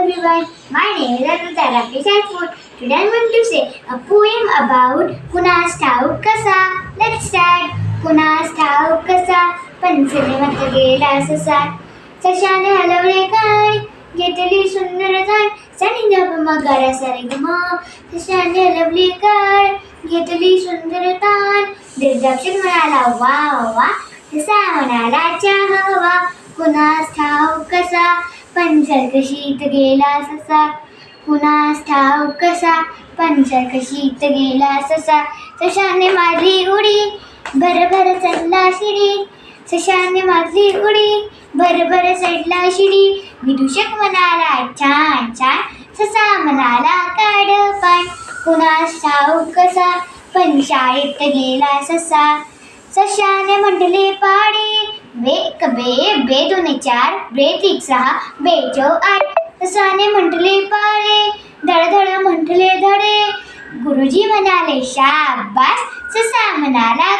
everyone, my name is Arpita Rakesh Rathod. Today I'm going to say a poem about कुणास ठाऊक कसा. Let's start. कुणास ठाऊक कसा पंचने मत गेला ससा. सशाने हलवले काय घेतली सुंदर जाण सनी जप मगर सरगम. सशाने हलवले काय घेतली सुंदर तान दिग्दर्शक म्हणाला वा वा. ससा म्हणाला चहावा. कुणास ठाऊक कसा पंचर कशीत गेला ससा. कुणास ठाऊक कसा पंचर कशीत गेला ससा. सशाने मारली उडी भरभर चढला शिडी. सशाने मारली उडी भरभर चढला शिडी. विदूषक म्हणाला छान छान. ससा म्हणाला काढ पाय. कुणास ठाऊक कसा पण शाळेत गेला ससा. सशाने म्हटले पाडे बे एक बे बे दोन चार बे तीन सहा बे चौ आठ. ससाने म्हटले पाडे धडधड म्हटले धडे. गुरुजी म्हणाले शाबास. ससा म्हणाला